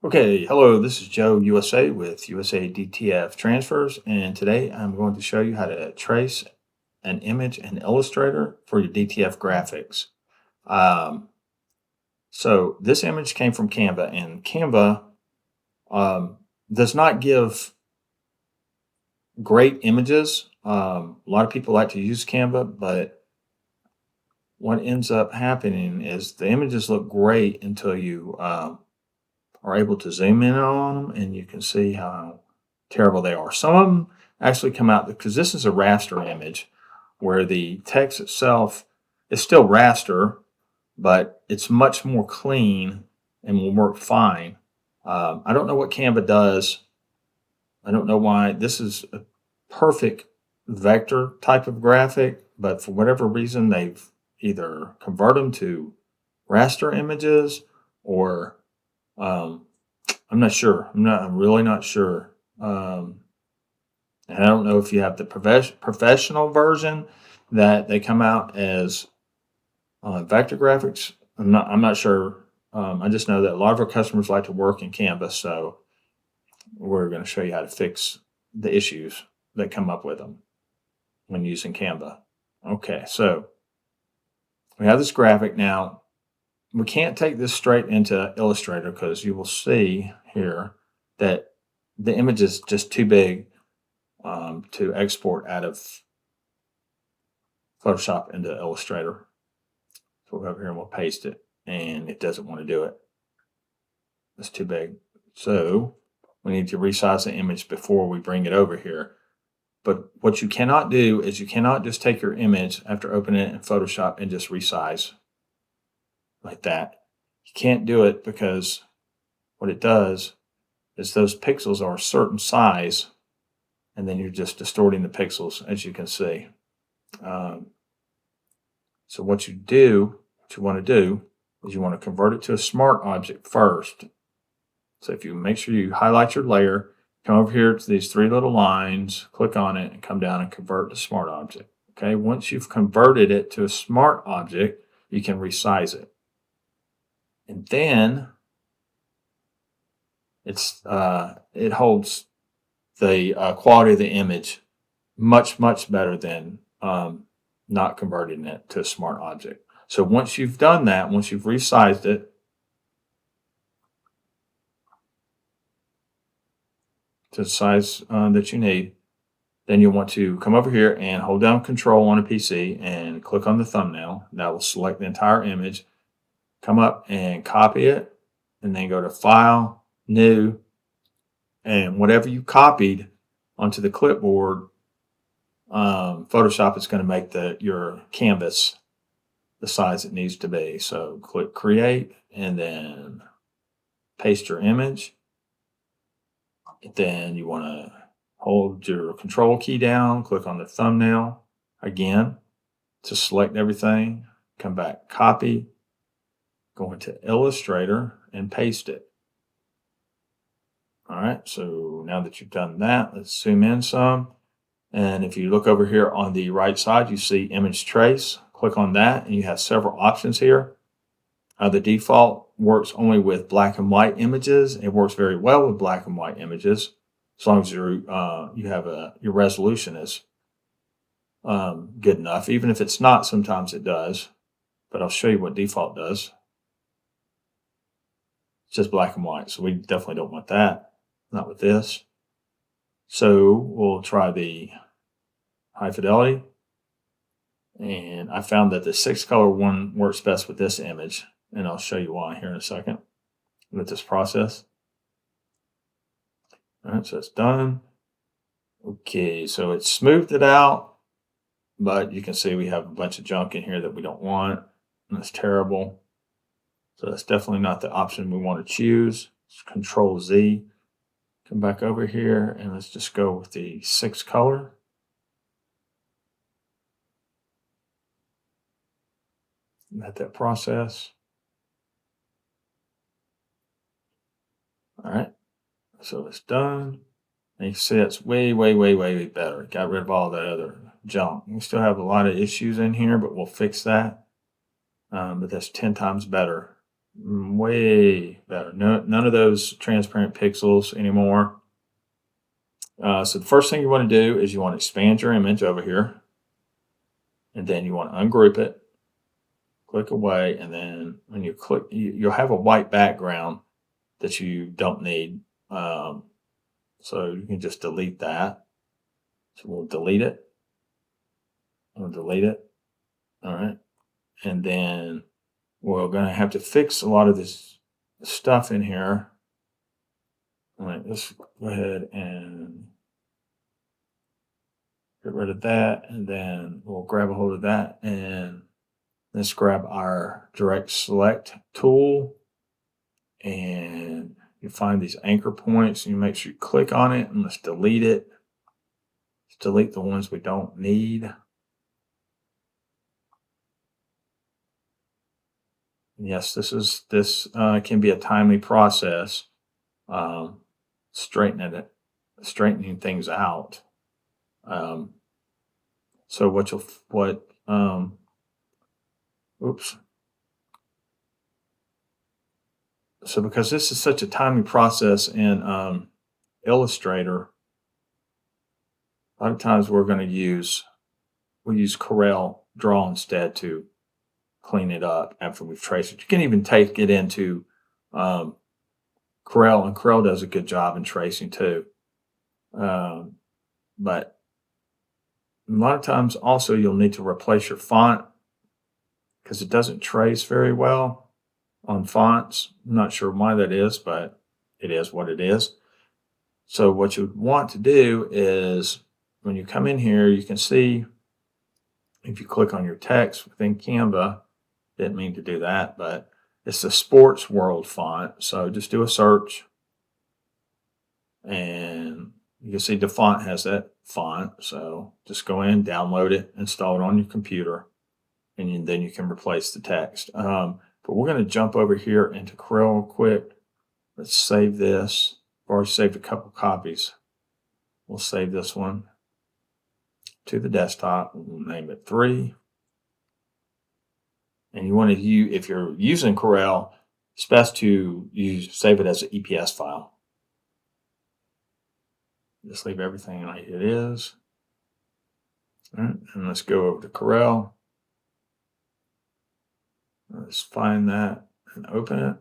Okay, hello, this is Joe USA with USA DTF Transfers, and today I'm going to show you how to trace an image in Illustrator for your DTF graphics. Um, so this image came from Canva, and Canva does not give great images. A lot of people like to use Canva, but what ends up happening is the images look great until you are able to zoom in on them and you can see how terrible they are. Some of them actually come out because this is a raster image where the text itself is still raster, but it's much more clean and will work fine. I don't know what Canva does. I don't know why. This is a perfect vector type of graphic, but for whatever reason, they've either convert them to raster images or um, I'm not sure. I'm really not sure. And I don't know if you have the professional version that they come out as vector graphics. I'm not sure. I just know that a lot of our customers like to work in Canvas, so we're going to show you how to fix the issues that come up with them when using Canva. Okay, so we have this graphic now. We can't take this straight into Illustrator because you will see here that the image is just too big to export out of Photoshop into Illustrator. So we'll go over here and we'll paste it, and it doesn't want to do it. It's too big. So we need to resize the image before we bring it over here. But what you cannot do is you cannot just take your image after opening it in Photoshop and just resize like that. You can't do it because what it does is those pixels are a certain size, and then you're just distorting the pixels, as you can see. So what you want to do is you want to convert it to a smart object first. So if you make sure you highlight your layer, come over here to these three little lines, click on it, and come down and convert to smart object. Okay, once you've converted it to a smart object, you can resize it. And then it holds the quality of the image much better than not converting it to a smart object. So once you've done that, once you've resized it to the size that you need, then you'll want to come over here and hold down Control on a PC and click on the thumbnail. That will select the entire image. Come up and copy it, and then go to File, New, and whatever you copied onto the clipboard, Photoshop is going to make your canvas the size it needs to be. So click Create, and then paste your image. Then you want to hold your Control key down, click on the thumbnail again to select everything. Come back, copy, go into Illustrator, and paste it. All right, so now that you've done that, let's zoom in some. And if you look over here on the right side, you see Image Trace. Click on that, and you have several options here. The default works only with black and white images. It works very well with black and white images, as long as your resolution is good enough. Even if it's not, sometimes it does. But I'll show you what default does. It's just black and white, so we definitely don't want that. Not with this. So we'll try the high fidelity. And I found that the 6-color one works best with this image. And I'll show you why here in a second with this process. All right, so it's done. Okay, so it's smoothed it out, but you can see we have a bunch of junk in here that we don't want, and that's terrible. So that's definitely not the option we want to choose. It's Control Z. Come back over here, and let's just go with the 6-color. Let that process. All right, so it's done. And you can see it's way better. Got rid of all that other junk. We still have a lot of issues in here, but we'll fix that. But that's 10 times better Way better. None of those transparent pixels anymore. So the first thing you want to do is you want to expand your image over here. And then you want to ungroup it. Click away. And then when you click, you'll have a white background that you don't need. So you can just delete that. So we'll delete it. We'll delete it. All right. And then we're going to have to fix a lot of this stuff in here. All right, let's go ahead and get rid of that. And then we'll grab a hold of that. And let's grab our direct select tool. And you find these anchor points. And you make sure you click on it. And let's delete it. Let's delete the ones we don't need. Yes, this can be a timely process, straightening things out. So so because this is such a timely process in Illustrator, a lot of times we'll use Corel Draw instead to clean it up after we've traced it. You can even take it into Corel, and Corel does a good job in tracing too. But a lot of times also you'll need to replace your font because it doesn't trace very well on fonts. I'm not sure why that is, but it is what it is. So what you want to do is when you come in here, you can see if you click on your text within Canva, didn't mean to do that, but it's the Sports World font. So just do a search and you can see the font has that font. So just go in, download it, install it on your computer, and then you can replace the text. But we're going to jump over here into Corel real quick. Let's save this. I've already saved a couple copies. We'll save this one to the desktop. We'll name it 3. And you want to if you're using Corel, it's best to save it as an EPS file. Just leave everything like it is. All right, and let's go over to Corel. Let's find that and open it.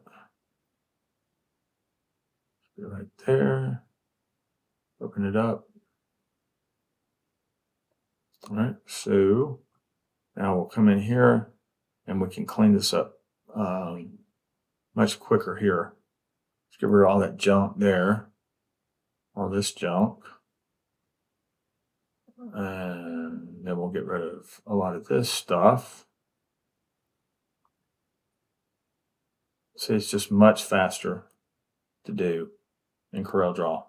Right there. Open it up. All right, so now we'll come in here and we can clean this up much quicker here. Let's get rid of all that junk there, all this junk. And then we'll get rid of a lot of this stuff. See, it's just much faster to do in Corel Draw.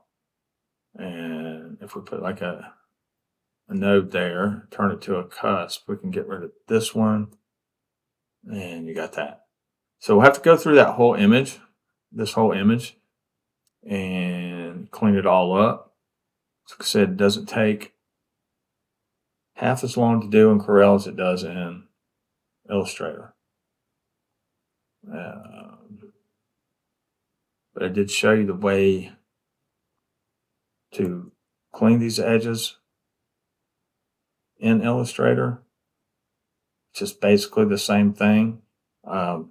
And if we put like a node there, turn it to a cusp, we can get rid of this one. And you got that. So we'll have to go through that whole image, this whole image, and clean it all up. Like I said, it doesn't take half as long to do in Corel as it does in Illustrator. But I did show you the way to clean these edges in Illustrator. It's just basically the same thing. It's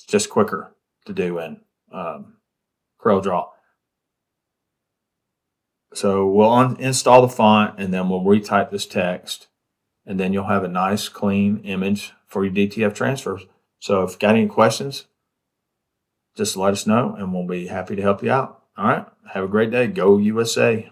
just quicker to do in Corel Draw. So we'll uninstall the font and then we'll retype this text, and then you'll have a nice clean image for your DTF transfers. So if you've got any questions, just let us know and we'll be happy to help you out. All right. Have a great day. Go USA.